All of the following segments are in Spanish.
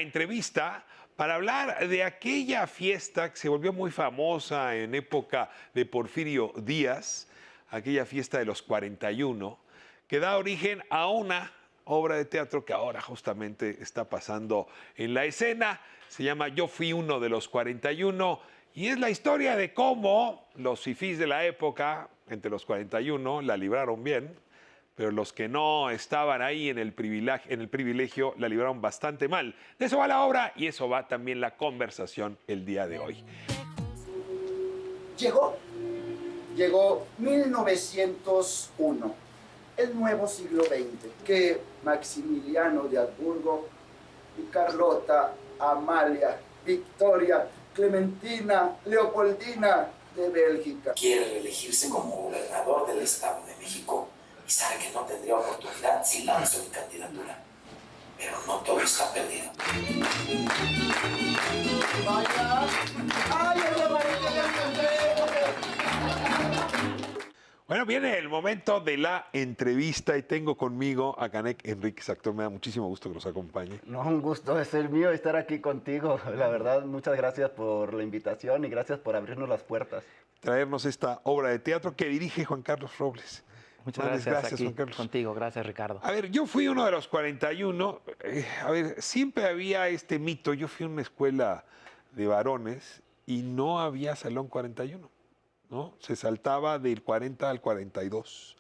Entrevista para hablar de aquella fiesta que se volvió muy famosa en época de Porfirio Díaz, aquella fiesta de los 41, que da origen a una obra de teatro que ahora justamente está pasando en la escena. Se llama Yo fui uno de los 41 y es la historia de cómo los fifís de la época, entre los 41, la libraron bien, pero los que no estaban ahí en el privilegio la libraron bastante mal. De eso va la obra y eso va también la conversación el día de hoy. Llegó 1901, el nuevo siglo XX, que Maximiliano de Habsburgo y Carlota, Amalia, Victoria, Clementina, Leopoldina de Bélgica quiere reelegirse como gobernador del Estado de México y sabe que no tendría oportunidad si lanza mi candidatura. Pero no todo está perdido. Vaya, ¡ay, el amarillo Bueno, viene el momento de la entrevista y tengo conmigo a Canek Enríquez, actor. Me da muchísimo gusto que nos acompañe. No, un gusto es el mío estar aquí contigo. La verdad, muchas gracias por la invitación y gracias por abrirnos las puertas. Traernos esta obra de teatro que dirige Juan Carlos Robles. Muchas Buenas gracias aquí Juan Carlos. contigo. Gracias, Ricardo. A ver, yo fui uno de los 41. Siempre había este mito. Yo fui a una escuela de varones y no había salón 41, ¿no? Se saltaba del 40 al 42.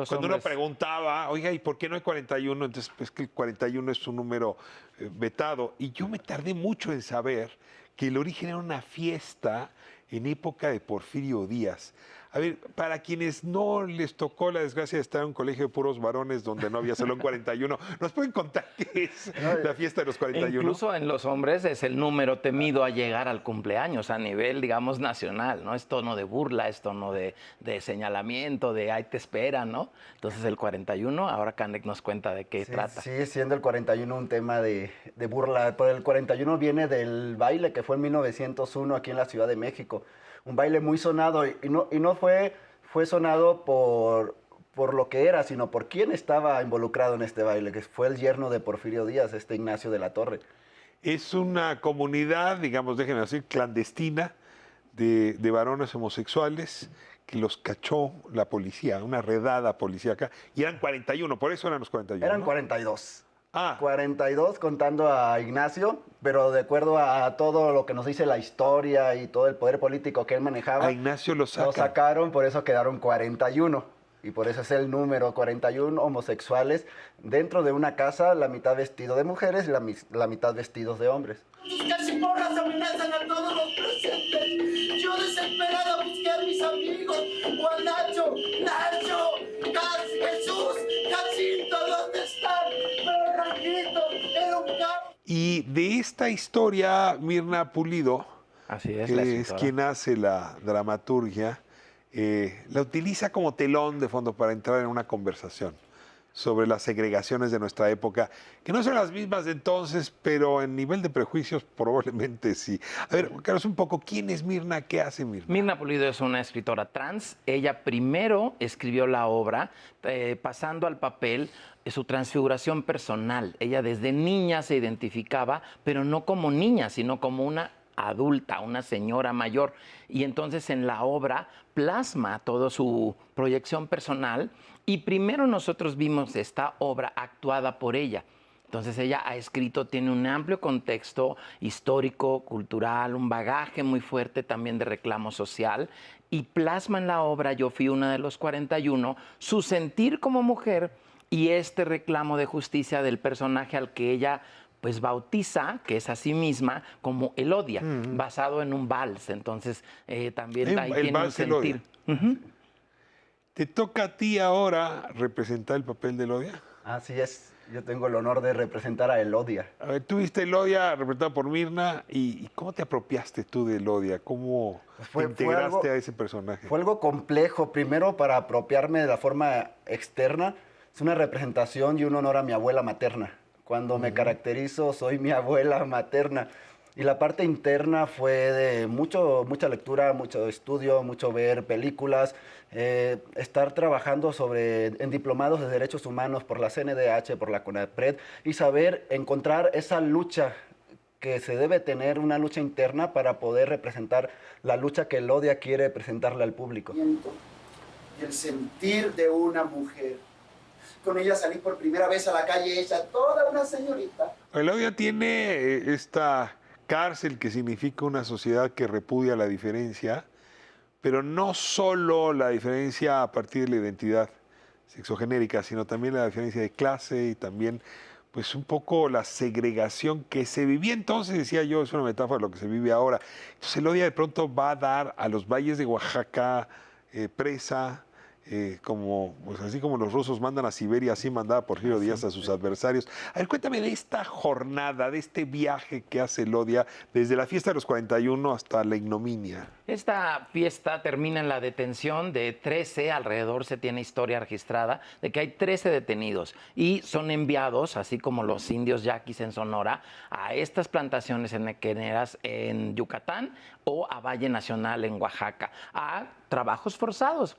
Cuando uno preguntaba, oiga, ¿y por qué no hay 41? Entonces, pues que el 41 es un número vetado. Y yo me tardé mucho en saber que el origen era una fiesta en época de Porfirio Díaz. A ver, para quienes no les tocó la desgracia de estar en un colegio de puros varones donde no había salón 41, ¿nos pueden contar qué es la fiesta de los 41? Incluso en los hombres es el número temido a llegar al cumpleaños a nivel, digamos, nacional, ¿no? Es tono de burla, es tono de señalamiento, de ahí te esperan, ¿no? Entonces el 41, ahora Canek nos cuenta de qué trata. Sigue siendo el 41 un tema de burla, pero el 41 viene del baile que fue en 1901 aquí en la Ciudad de México. Un baile muy sonado y no fue sonado por lo que era, sino por quién estaba involucrado en este baile, que fue el yerno de Porfirio Díaz, Ignacio de la Torre. Es una comunidad, digamos, déjenme decir, clandestina de varones homosexuales que los cachó la policía, una redada policíaca, y eran 41, por eso eran los 41. Eran, ¿no? 42. 42 contando a Ignacio, pero de acuerdo a todo lo que nos dice la historia y todo el poder político que él manejaba, a Ignacio lo sacaron, por eso quedaron 41. Y por eso es el número 41 homosexuales dentro de una casa, la mitad vestido de mujeres y la mitad vestidos de hombres. Sus cachiporras amenazan a todos los presentes. Yo desesperada busqué a mis amigos. Juan Nacho, Jesús, Jacinto, ¿dónde están? Pero Ranquito, era un caos. Y de esta historia, Mirna Pulido, Así es, que es quien hace la dramaturgia, la utiliza como telón de fondo para entrar en una conversación sobre las segregaciones de nuestra época, que no son las mismas de entonces, pero en nivel de prejuicios probablemente sí. A ver, Carlos, un poco, ¿quién es Mirna? ¿Qué hace Mirna? Mirna Pulido es una escritora trans. Ella primero escribió la obra, pasando al papel su transfiguración personal. Ella desde niña se identificaba, pero no como niña, sino como una adulta, una señora mayor. Y entonces en la obra plasma toda su proyección personal y primero nosotros vimos esta obra actuada por ella. Entonces ella ha escrito, tiene un amplio contexto histórico, cultural, un bagaje muy fuerte también de reclamo social y plasma en la obra Yo fui una de los 41, su sentir como mujer y este reclamo de justicia del personaje al que ella pues bautiza, que es a sí misma, como Elodia, basado en un vals. Entonces, también ahí tiene un sentir. ¿Te toca a ti ahora representar el papel de Elodia? Así es. Yo tengo el honor de representar a Elodia. A ver, tú viste Elodia representada por Mirna, ¿y cómo te apropiaste tú de Elodia? ¿Cómo te integraste a ese personaje? Fue algo complejo. Primero, para apropiarme de la forma externa, es una representación y un honor a mi abuela materna. Cuando me caracterizo, soy mi abuela materna. Y la parte interna fue de mucha lectura, mucho estudio, mucho ver películas, estar trabajando en diplomados de derechos humanos por la CNDH, por la CONAPRED, y saber encontrar esa lucha que se debe tener una lucha interna para poder representar la lucha que Elodia quiere presentarle al público. Y el sentir de una mujer. Con ella salí por primera vez a la calle hecha toda una señorita. Elodia tiene esta cárcel que significa una sociedad que repudia la diferencia, pero no solo la diferencia a partir de la identidad sexogenérica, sino también la diferencia de clase y también pues un poco la segregación que se vivía entonces, decía yo, es una metáfora de lo que se vive ahora. Entonces Elodia de pronto va a dar a los valles de Oaxaca presa, como, pues así como los rusos mandan a Siberia, así mandaba Porfirio Díaz a sus adversarios. A ver, cuéntame de esta jornada, de este viaje que hace Elodia desde la fiesta de los 41 hasta la ignominia. Esta fiesta termina en la detención de 13, alrededor se tiene historia registrada, de que hay 13 detenidos y son enviados, así como los indios yaquis en Sonora, a estas plantaciones enequeneras en Yucatán o a Valle Nacional en Oaxaca, a trabajos forzados,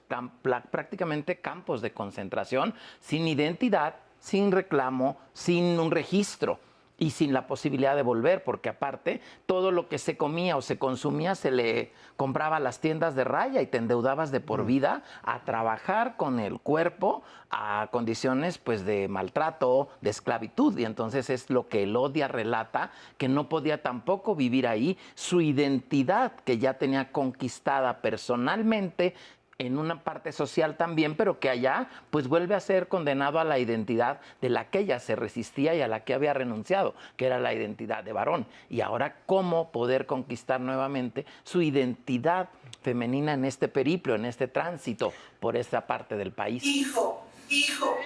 prácticamente campos de concentración, sin identidad, sin reclamo, sin un registro y sin la posibilidad de volver, porque aparte todo lo que se comía o se consumía se le compraba a las tiendas de raya y te endeudabas de por vida a trabajar con el cuerpo a condiciones pues de maltrato, de esclavitud. Y entonces es lo que Elodia relata, que no podía tampoco vivir ahí, su identidad que ya tenía conquistada personalmente, en una parte social también, pero que allá pues vuelve a ser condenado a la identidad de la que ella se resistía y a la que había renunciado, que era la identidad de varón. Y ahora cómo poder conquistar nuevamente su identidad femenina en este periplo, en este tránsito por esta parte del país. Hijo, hija,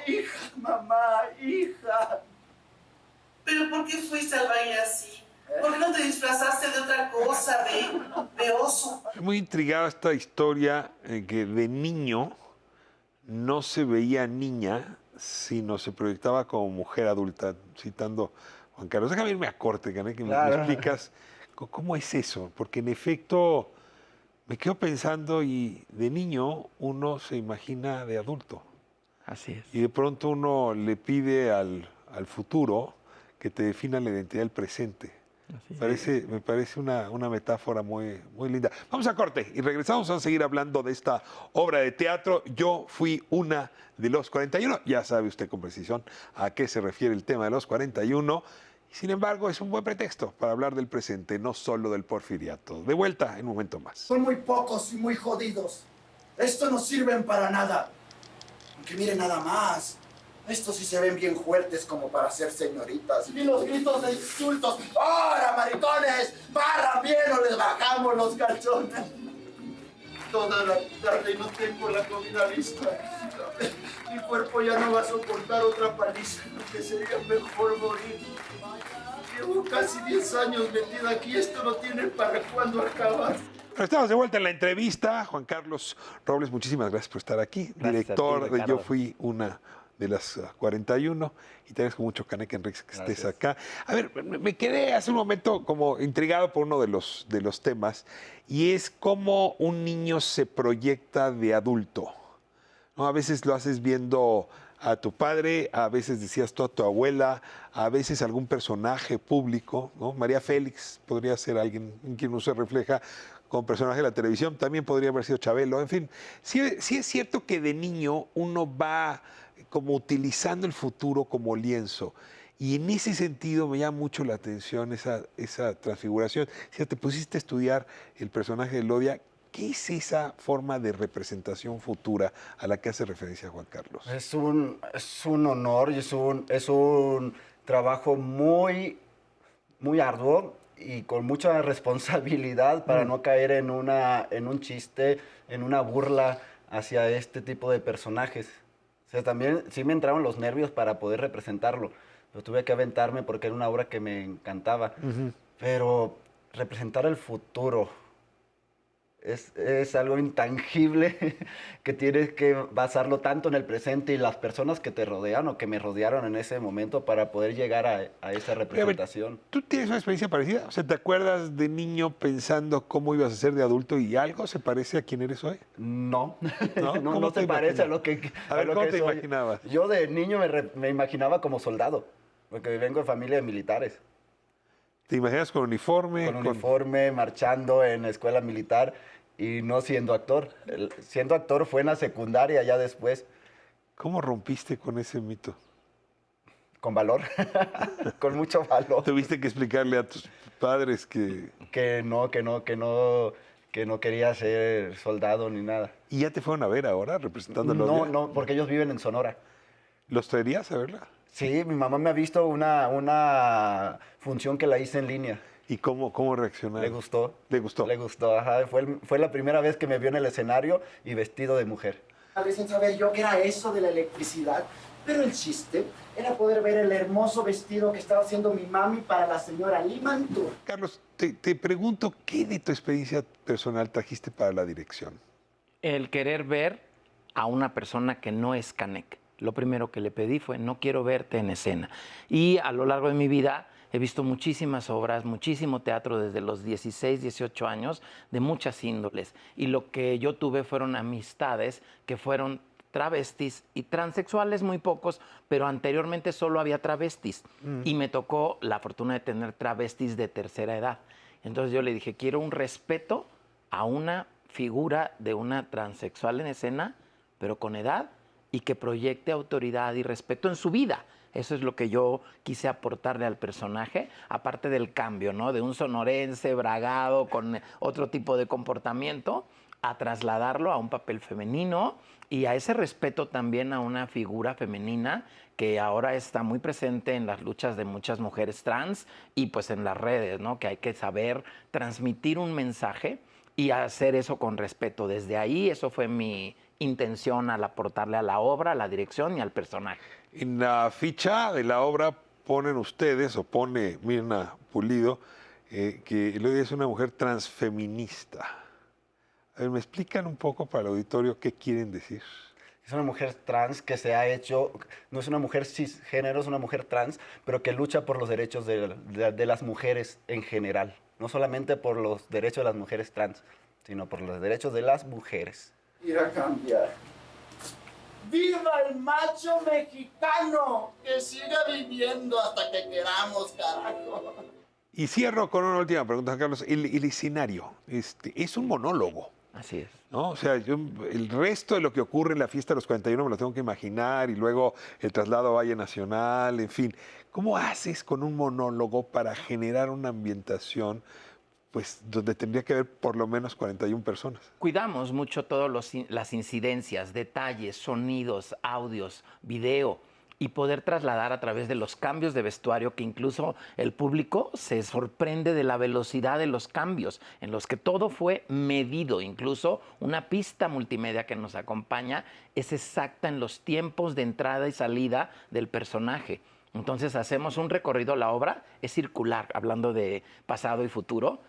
mamá, hija. ¿Pero por qué fuiste al baile así? ¿Por qué no te disfrazaste de otra cosa, de oso? Muy intrigada esta historia que de niño no se veía niña, sino se proyectaba como mujer adulta, citando a Juan Carlos. Déjame irme a corte, Canek, que me explicas cómo es eso, porque en efecto me quedo pensando y de niño uno se imagina de adulto. Así es. Y de pronto uno le pide al futuro que te defina la identidad del presente. Me parece una metáfora muy, muy linda. Vamos a corte y regresamos a seguir hablando de esta obra de teatro. Yo fui una de los 41. Ya sabe usted con precisión a qué se refiere el tema de los 41. Y sin embargo, es un buen pretexto para hablar del presente, no solo del porfiriato. De vuelta en un momento más. Son muy pocos y muy jodidos. Estos no sirven para nada. Aunque miren nada más. Estos sí se ven bien fuertes como para ser señoritas. Y los gritos de insultos. ¡Ahora, maricones! ¡Barran bien o les bajamos los calzones! Toda la tarde y no tengo la comida lista. Mi cuerpo ya no va a soportar otra paliza. Lo que sería mejor morir. Llevo casi 10 años metida aquí. Esto no tiene para cuándo acabar. Pero estamos de vuelta en la entrevista. Juan Carlos Robles, muchísimas gracias por estar aquí. Gracias Director a ti, de Yo Ricardo. Fui Una de las 41. Y te agradezco mucho, Canek Enríquez, que estés acá. A ver, me quedé hace un momento como intrigado por uno de los temas, y es cómo un niño se proyecta de adulto, ¿no? A veces lo haces viendo a tu padre, a veces decías tú a tu abuela, a veces algún personaje público, ¿no? María Félix podría ser alguien en quien uno se refleja como personaje de la televisión, también podría haber sido Chabelo, en fin. Sí es cierto que de niño uno va como utilizando el futuro como lienzo, y en ese sentido me llama mucho la atención esa transfiguración. Si te pusiste a estudiar el personaje de Elodia, ¿qué es esa forma de representación futura a la que hace referencia Juan Carlos? Es un honor y es un trabajo muy, muy arduo y con mucha responsabilidad para no caer en un chiste, en una burla hacia este tipo de personajes. O sea, también sí me entraron los nervios para poder representarlo. Pero tuve que aventarme porque era una obra que me encantaba. Pero representar el futuro es algo intangible que tienes que basarlo tanto en el presente y las personas que te rodean o que me rodearon en ese momento para poder llegar a esa representación. ¿Tú tienes una experiencia parecida? O sea, ¿te acuerdas de niño pensando cómo ibas a ser de adulto y algo se parece a quién eres hoy? No, ¿No? no, ¿Cómo no te se parece a imaginas? lo que A ver, lo ¿cómo que te soy. imaginabas? Yo de niño me imaginaba como soldado, porque vengo de familia de militares. ¿Te imaginas con uniforme? Con uniforme, marchando en la escuela militar y no siendo actor. Siendo actor fue en la secundaria, ya después. ¿Cómo rompiste con ese mito? Con valor, con mucho valor. Tuviste que explicarle a tus padres que... Que no quería ser soldado ni nada. ¿Y ya te fueron a ver ahora representándolo? No, porque ellos viven en Sonora. ¿Los traerías a verla? Sí, mi mamá me ha visto una función que la hice en línea. ¿Y cómo reaccionaron? Le gustó. ¿Le gustó? Le gustó, ajá. Fue la primera vez que me vio en el escenario y vestido de mujer. A veces sin saber yo qué era eso de la electricidad, pero el chiste era poder ver el hermoso vestido que estaba haciendo mi mami para la señora Limantur. Carlos, te pregunto, ¿qué de tu experiencia personal trajiste para la dirección? El querer ver a una persona que no es Canek. Lo primero que le pedí fue, no quiero verte en escena. Y a lo largo de mi vida he visto muchísimas obras, muchísimo teatro desde los 16, 18 años, de muchas índoles. Y lo que yo tuve fueron amistades que fueron travestis y transexuales, muy pocos, pero anteriormente solo había travestis. Y me tocó la fortuna de tener travestis de tercera edad. Entonces yo le dije, quiero un respeto a una figura de una transexual en escena, pero con edad, y que proyecte autoridad y respeto en su vida. Eso es lo que yo quise aportarle al personaje, aparte del cambio, ¿no? De un sonorense bragado con otro tipo de comportamiento, a trasladarlo a un papel femenino y a ese respeto también a una figura femenina que ahora está muy presente en las luchas de muchas mujeres trans y pues en las redes, ¿no? Que hay que saber transmitir un mensaje y hacer eso con respeto. Desde ahí, eso fue mi intención al aportarle a la obra, a la dirección y al personaje. En la ficha de la obra ponen ustedes, o pone Mirna Pulido, que Elodia es una mujer transfeminista. A ver, ¿me explican un poco para el auditorio qué quieren decir? Es una mujer trans que se ha hecho, no es una mujer cisgénero, es una mujer trans, pero que lucha por los derechos de las mujeres en general. No solamente por los derechos de las mujeres trans, sino por los derechos de las mujeres. Ir a cambiar. ¡Viva el macho mexicano! Que siga viviendo hasta que queramos, carajo. Y cierro con una última pregunta, Carlos. El escenario es un monólogo, Así es. ¿no? O sea, el resto de lo que ocurre en la fiesta de los 41 me lo tengo que imaginar, y luego el traslado a Valle Nacional, en fin. ¿Cómo haces con un monólogo para generar una ambientación pues donde tendría que haber por lo menos 41 personas? Cuidamos mucho todas las incidencias, detalles, sonidos, audios, video, y poder trasladar a través de los cambios de vestuario, que incluso el público se sorprende de la velocidad de los cambios, en los que todo fue medido. Incluso una pista multimedia que nos acompaña es exacta en los tiempos de entrada y salida del personaje. Entonces hacemos un recorrido, la obra es circular, hablando de pasado y futuro,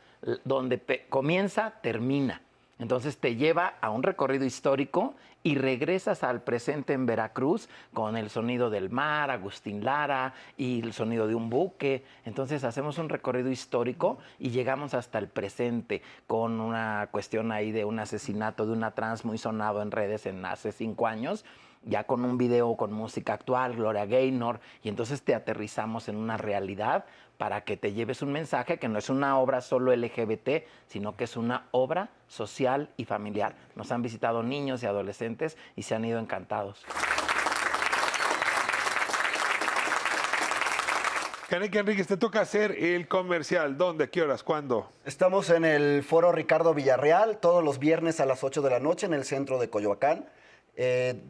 donde comienza, termina. Entonces te lleva a un recorrido histórico y regresas al presente en Veracruz con el sonido del mar, Agustín Lara y el sonido de un buque. Entonces hacemos un recorrido histórico y llegamos hasta el presente con una cuestión ahí de un asesinato de una trans muy sonado en redes hace 5 años, ya con un video con música actual, Gloria Gaynor, y entonces te aterrizamos en una realidad para que te lleves un mensaje que no es una obra solo LGBT, sino que es una obra social y familiar. Nos han visitado niños y adolescentes y se han ido encantados. Canek Enríquez, te toca hacer el comercial. ¿Dónde? ¿Qué horas? ¿Cuándo? Estamos en el Foro Ricardo Villarreal todos los viernes a las 8 de la noche en el centro de Coyoacán.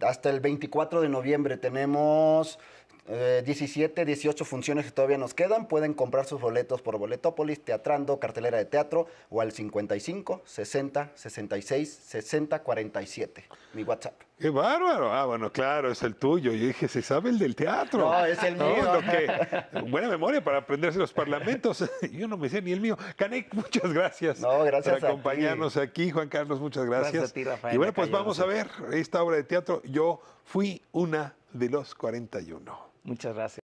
Hasta el 24 de noviembre tenemos 17, 18 funciones que todavía nos quedan. Pueden comprar sus boletos por Boletópolis, Teatrando, Cartelera de Teatro o al 55 60 66 60 47. Mi WhatsApp. ¡Qué bárbaro! Ah, bueno, claro, es el tuyo. Yo dije, se sabe el del teatro. No, es el mío. Buena memoria para aprenderse los parlamentos. Yo no me sé ni el mío. Canek, muchas gracias. No, gracias por acompañarnos aquí. Juan Carlos, muchas gracias. Gracias a ti, Rafael. Y bueno, pues vamos a ver esta obra de teatro. Yo fui una de los 41. Muchas gracias.